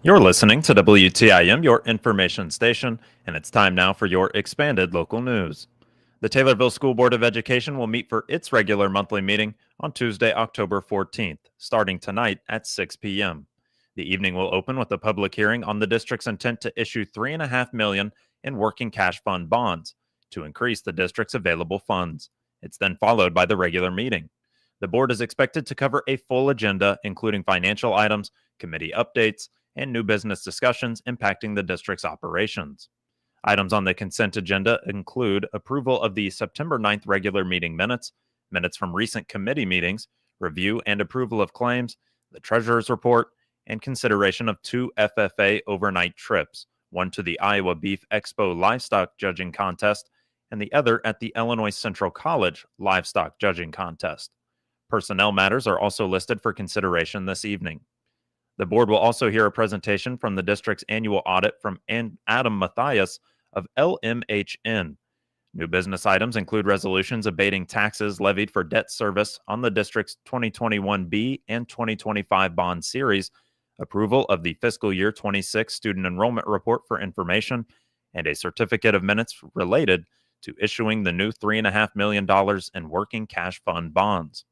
You're listening to WTIM, your information station, and it's time now for your expanded local news. The Taylorville School Board of Education will meet for its regular monthly meeting on Tuesday, October 14th, starting tonight at 6 p.m. The evening will open with a public hearing on the district's intent to issue $3.5 million in working cash fund bonds to increase the district's available funds. It's then followed by the regular meeting. The board is expected to cover a full agenda, including financial items, committee updates, and new business discussions impacting the district's operations. Items on the consent agenda include approval of the September 9th regular meeting minutes, minutes from recent committee meetings, review and approval of claims, the treasurer's report, and consideration of two FFA overnight trips, one to the Iowa Beef Expo livestock judging contest and the other at the Illinois Central College livestock judging contest. Personnel matters are also listed for consideration this evening. The board will also hear a presentation from the district's annual audit from Adam Mathias of LMHN. New business items include resolutions abating taxes levied for debt service on the district's 2021B and 2025 bond series, approval of the fiscal year 26 student enrollment report for information, and a certificate of minutes related to issuing the new $3.5 million in working cash fund bonds.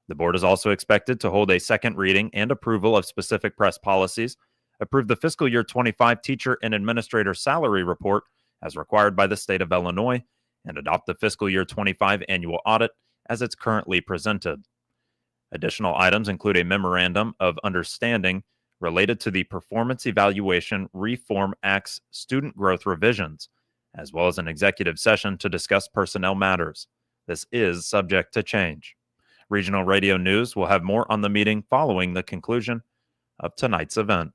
The board is also expected to hold a second reading and approval of specific press policies, approve the fiscal year 25 teacher and administrator salary report as required by the state of Illinois, and adopt the fiscal year 25 annual audit as it's currently presented. Additional items include a memorandum of understanding related to the Performance Evaluation Reform Act's student growth revisions, as well as an executive session to discuss personnel matters. This is subject to change. Regional Radio News will have more on the meeting following the conclusion of tonight's event.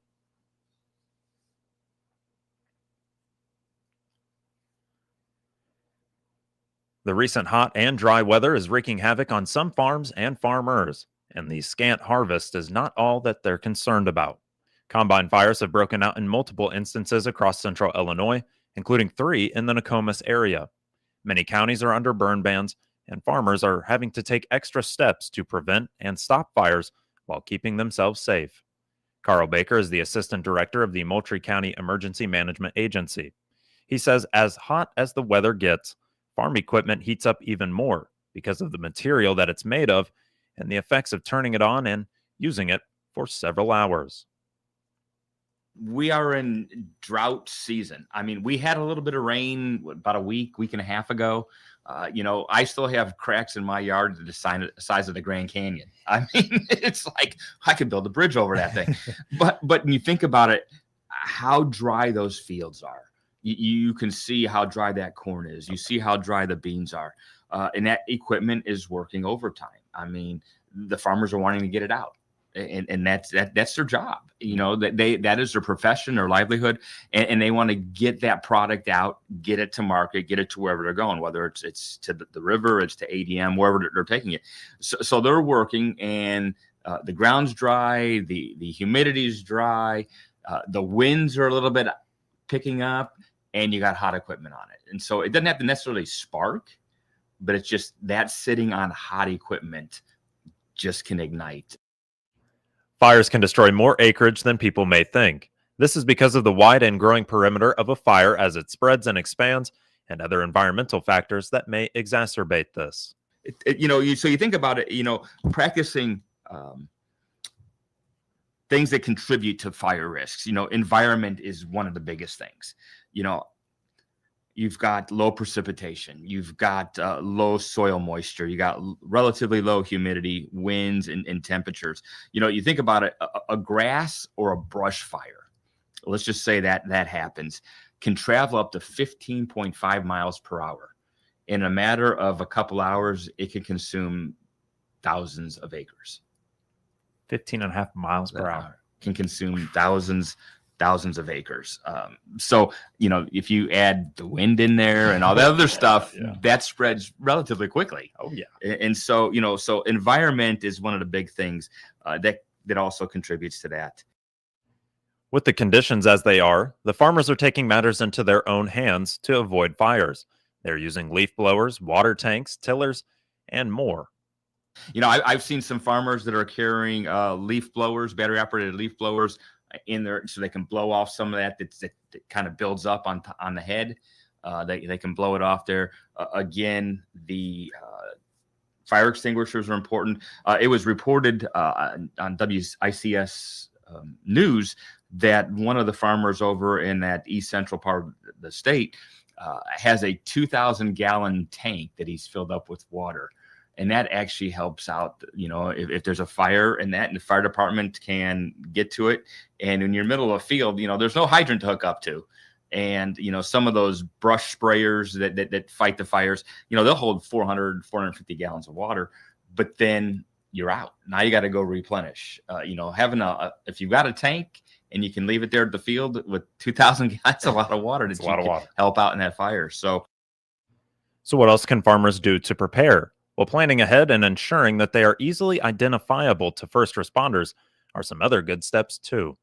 The recent hot and dry weather is wreaking havoc on some farms and farmers, and the scant harvest is not all that they're concerned about. Combine fires have broken out in multiple instances across central Illinois, including 3 in the Nokomis area. Many counties are under burn bans, and farmers are having to take extra steps to prevent and stop fires while keeping themselves safe. Carl Baker is the assistant director of the Moultrie County Emergency Management Agency. He says as hot as the weather gets, farm equipment heats up even more because of the material that it's made of and the effects of turning it on and using it for several hours. We are in drought season. I mean, we had a little bit of rain about a week and a half ago. I still have cracks in my yard the size of the Grand Canyon. I mean, it's like I could build a bridge over that thing. but when you think about it, how dry those fields are. You can see how dry that corn is. You see how dry the beans are. And that equipment is working overtime. I mean, the farmers are wanting to get it out. And that's their job, that is their profession, their livelihood, and they want to get that product out, get it to market, get it to wherever they're going, whether it's to the river, it's to ADM, wherever they're taking it. So they're working, and the ground's dry, the humidity's dry, the winds are a little bit picking up, and you got hot equipment on it. And so it doesn't have to necessarily spark, but it's just that sitting on hot equipment just can ignite. Fires can destroy more acreage than people may think. This is because of the wide and growing perimeter of a fire as it spreads and expands, and other environmental factors that may exacerbate this. So you think about it, practicing things that contribute to fire risks. Environment is one of the biggest things. You've got low precipitation, you've got low soil moisture, you got relatively low humidity, winds, and temperatures. You think about it, a grass or a brush fire, let's just say that happens, can travel up to 15.5 miles per hour. In a matter of a couple hours, it can consume thousands of acres. 15.5 miles per hour. Can consume thousands of acres. So, if you add the wind in there and all that other stuff, that spreads relatively quickly. Oh, yeah. And so, so environment is one of the big things that also contributes to that. With the conditions as they are, the farmers are taking matters into their own hands to avoid fires. They're using leaf blowers, water tanks, tillers, and more. I've seen some farmers that are carrying leaf blowers, battery operated leaf blowers, in there, so they can blow off some of that that kind of builds up on the head. They can blow it off there. Again, the fire extinguishers are important. It was reported on WICS news that one of the farmers over in that east central part of the state has a 2,000-gallon tank that he's filled up with water. And that actually helps out, if there's a fire and the fire department can get to it. And when you're in the middle of a field, there's no hydrant to hook up to. And, some of those brush sprayers that fight the fires, they'll hold 400, 450 gallons of water, but then you're out. Now you got to go replenish. Having if you've got a tank and you can leave it there at the field with 2,000, that's a lot of water to help out in that fire. So what else can farmers do to prepare? Well, planning ahead and ensuring that they are easily identifiable to first responders are some other good steps too.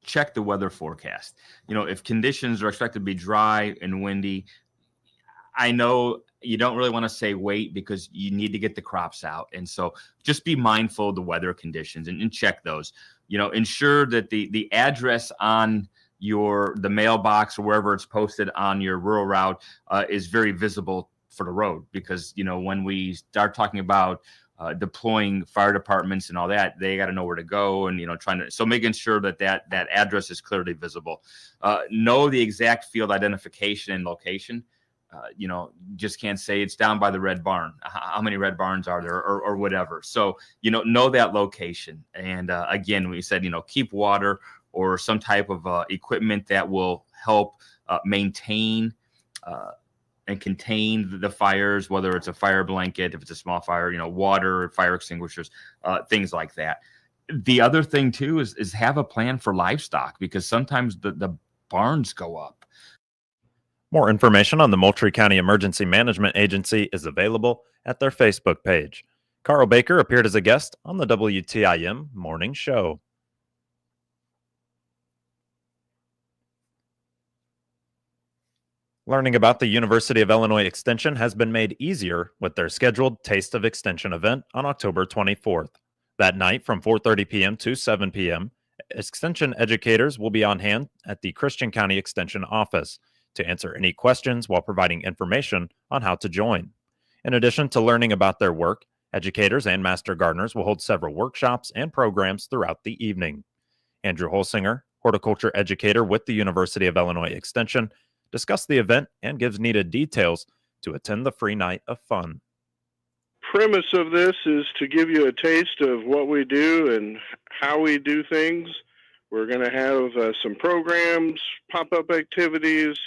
Check the weather forecast. If conditions are expected to be dry and windy, I know you don't really want to say wait because you need to get the crops out. And so just be mindful of the weather conditions and check those. Ensure that the address on the mailbox or wherever it's posted on your rural route is very visible for the road, because when we start talking about deploying fire departments and all that, they got to know where to go, and so making sure that address is clearly visible. Know the exact field identification and location. Just can't say it's down by the red barn. How many red barns are there, or whatever. So know that location. And again, we said keep water or some type of equipment that will help maintain and contain the fires, whether it's a fire blanket, if it's a small fire, water, fire extinguishers, things like that. The other thing too is have a plan for livestock, because sometimes the barns go up. More information on the Moultrie County Emergency Management Agency is available at their Facebook page. Carl Baker appeared as a guest on the WTIM Morning Show. Learning about the University of Illinois Extension has been made easier with their scheduled Taste of Extension event on October 24th. That night from 4:30 p.m. to 7 p.m., Extension educators will be on hand at the Christian County Extension office to answer any questions while providing information on how to join. In addition to learning about their work, educators and master gardeners will hold several workshops and programs throughout the evening. Andrew Holsinger, horticulture educator with the University of Illinois Extension, discussed the event and gives needed details to attend the free night of fun. Premise of this is to give you a taste of what we do and how we do things. We're going to have some programs, pop-up activities,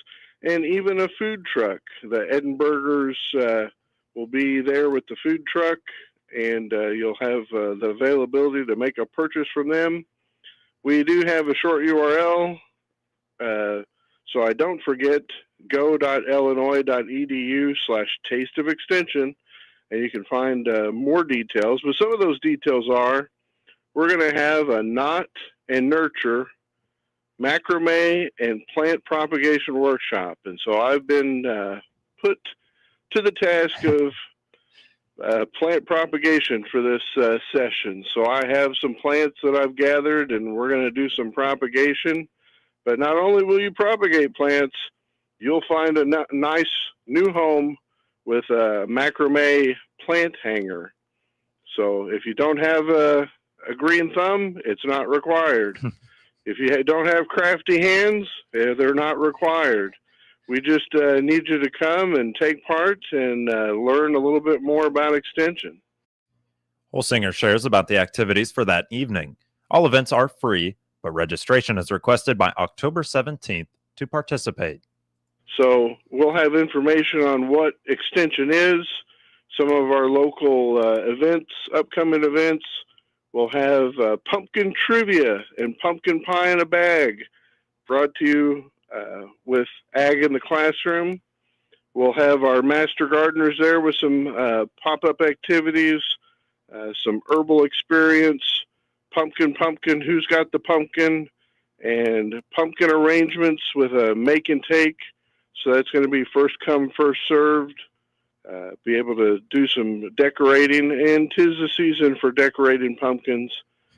and even a food truck. The Edinburghers will be there with the food truck, and you'll have the availability to make a purchase from them. We do have a short URL, so I don't forget, go.illinois.edu/tasteofextension, and you can find more details. But some of those details are, we're going to have a knot and nurture, macrame, and plant propagation workshop. And so I've been put to the task of plant propagation for this session. So I have some plants that I've gathered, and we're going to do some propagation. But not only will you propagate plants, you'll find a nice new home with a macrame plant hanger. So if you don't have a green thumb, it's not required. If you don't have crafty hands, they're not required. We just need you to come and take part and learn a little bit more about Extension. Holsinger shares about the activities for that evening. All events are free, but registration is requested by October 17th to participate. So we'll have information on what Extension is, some of our local events, upcoming events. We'll have pumpkin trivia and pumpkin pie in a bag brought to you with Ag in the Classroom. We'll have our master gardeners there with some pop-up activities, some herbal experience, pumpkin, who's got the pumpkin, and pumpkin arrangements with a make and take. So that's going to be first come, first served. Be able to do some decorating, and 'tis the season for decorating pumpkins.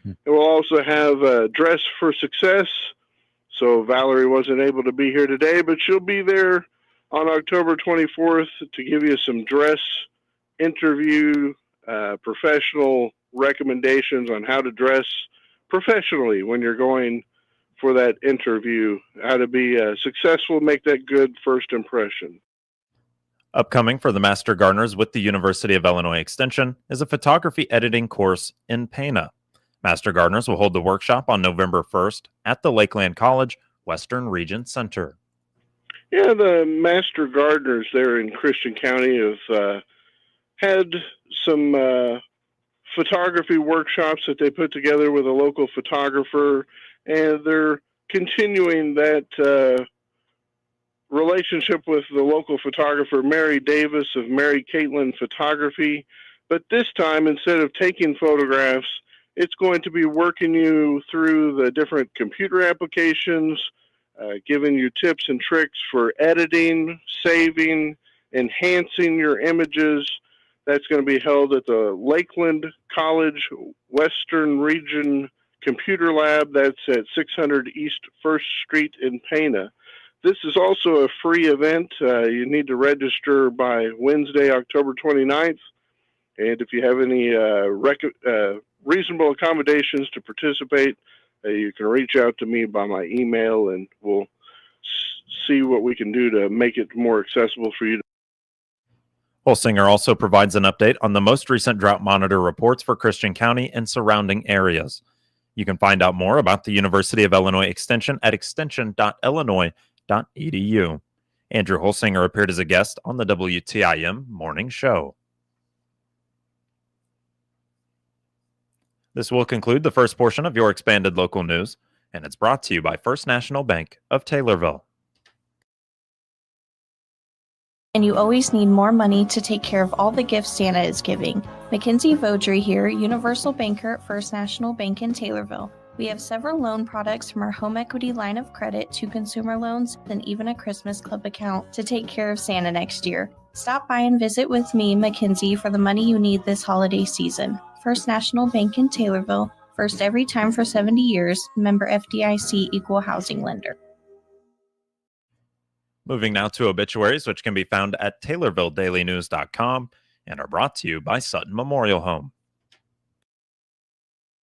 And we'll also have Dress for Success. So Valerie wasn't able to be here today, but she'll be there on October 24th to give you some dress interview, professional recommendations on how to dress professionally when you're going for that interview, how to be successful, make that good first impression. Upcoming for the Master Gardeners with the University of Illinois Extension is a photography editing course in Pana. Master Gardeners will hold the workshop on November 1st at the Lakeland College Western Region Center. Yeah, the Master Gardeners there in Christian County have had some photography workshops that they put together with a local photographer, and they're continuing that relationship with the local photographer, Mary Davis of Mary Caitlin Photography. But this time, instead of taking photographs, it's going to be working you through the different computer applications, giving you tips and tricks for editing, saving, enhancing your images. That's going to be held at the Lakeland College Western Region Computer Lab. That's at 600 East 1st Street in Pana. This is also a free event. You need to register by Wednesday, October 29th. And if you have any reasonable accommodations to participate, you can reach out to me by my email, and we'll see what we can do to make it more accessible for you. Holsinger also provides an update on the most recent drought monitor reports for Christian County and surrounding areas. You can find out more about the University of Illinois Extension at extension.illinois.edu. Andrew Holsinger appeared as a guest on the WTIM Morning Show. This will conclude the first portion of your expanded local news, and it's brought to you by First National Bank of Taylorville. And you always need more money to take care of all the gifts Santa is giving. Mackenzie Vaudry here, Universal Banker at First National Bank in Taylorville. We have several loan products from our home equity line of credit to consumer loans and even a Christmas club account to take care of Santa next year. Stop by and visit with me, Mackenzie, for the money you need this holiday season. First National Bank in Taylorville, first every time for 70 years, member FDIC equal housing lender. Moving now to obituaries, which can be found at TaylorvilleDailyNews.com and are brought to you by Sutton Memorial Home.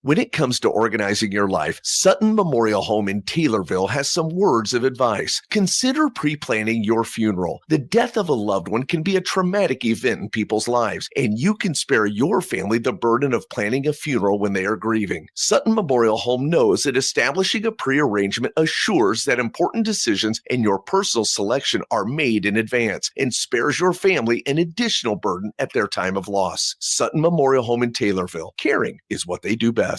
When it comes to organizing your life, Sutton Memorial Home in Taylorville has some words of advice. Consider pre-planning your funeral. The death of a loved one can be a traumatic event in people's lives, and you can spare your family the burden of planning a funeral when they are grieving. Sutton Memorial Home knows that establishing a pre-arrangement assures that important decisions and your personal selection are made in advance and spares your family an additional burden at their time of loss. Sutton Memorial Home in Taylorville. Caring is what they do best.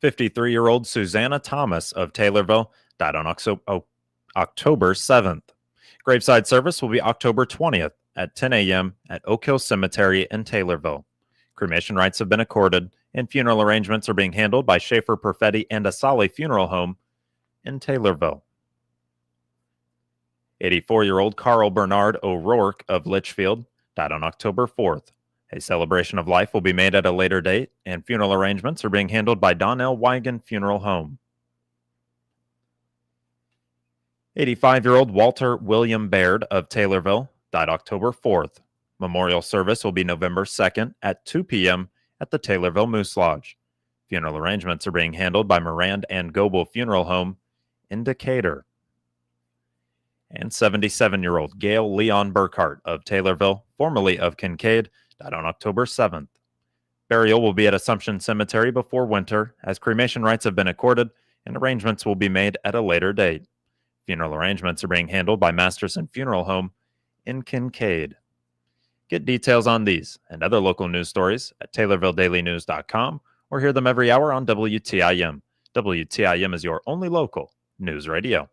53-year-old Susanna Thomas of Taylorville died on October 7th. Graveside service will be October 20th at 10 a.m. at Oak Hill Cemetery in Taylorville. Cremation rights have been accorded, and funeral arrangements are being handled by Schaefer Perfetti and Asali Funeral Home in Taylorville. 84-year-old Carl Bernard O'Rourke of Litchfield died on October 4th. A celebration of life will be made at a later date, and funeral arrangements are being handled by Donnell Wigan Funeral Home. 85-year-old Walter William Baird of Taylorville died October 4th. Memorial service will be November 2nd at 2 p.m. at the Taylorville Moose Lodge. Funeral arrangements are being handled by Morand and Goebel Funeral Home in Decatur. And 77-year-old Gail Leon Burkhart of Taylorville, formerly of Kincaid, died on October 7th. Burial will be at Assumption Cemetery before winter, as cremation rights have been accorded and arrangements will be made at a later date. Funeral arrangements are being handled by Masterson Funeral Home in Kincaid. Get details on these and other local news stories at TaylorvilleDailyNews.com or hear them every hour on WTIM. WTIM is your only local news radio.